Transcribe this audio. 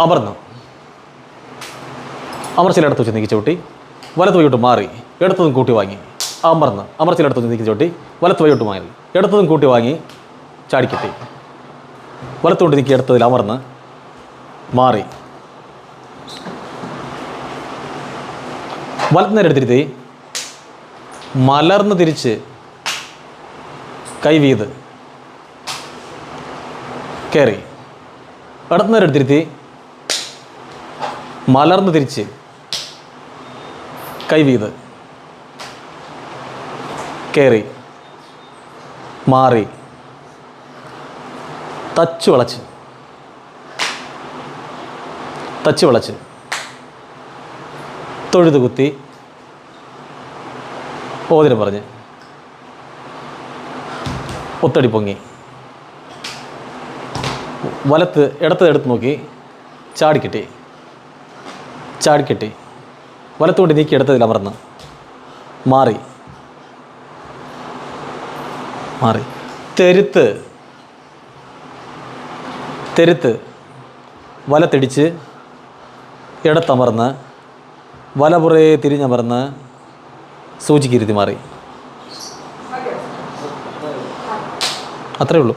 അമർന്നു. അമർച്ചയിലെടുത്ത് വെച്ച് നീക്കി ചവിട്ടി വലത്ത് വൈകിട്ട് മാറി എടുത്തതും കൂട്ടി വാങ്ങി. അമർന്ന് അമർച്ചയിലെടുത്ത് വെച്ച് നീക്കി ചവിട്ടി വലത്ത് വൈകിട്ട് മാറി എടുത്തതും കൂട്ടി വാങ്ങി ചാടിക്കെട്ടി. വലത്തുകൊണ്ട് നീക്കി എടുത്തതിൽ അമർന്ന് മാറി വലത്ത് നേരെ എടുത്തിരുത്തി മലർന്ന് തിരിച്ച് കൈ വീത് കയറി. ഇടത്ത് നേരെ എടുത്തിരുത്തി മലർന്ന് തിരിച്ച് കൈ വീത് കയറി മാറി തച്ച് വളച്ച് തൊഴുത് കുത്തി ഓതിരം പറഞ്ഞ് ഒത്തടി പൊങ്ങി ഇടത്ത് എടുത്ത് നോക്കി ചാടിക്കെട്ടി വലത്തുകൊണ്ട് നീക്കി എടുത്തതിൽ അമർന്ന് മാറി തെരുത്ത് വലത്തിടിച്ച് ഇടത്തമർന്ന് വലപുറേ തിരിഞ്ഞമർന്ന് സൂചിക്കിരുത്തി മാറി. അത്രയേ ഉള്ളൂ.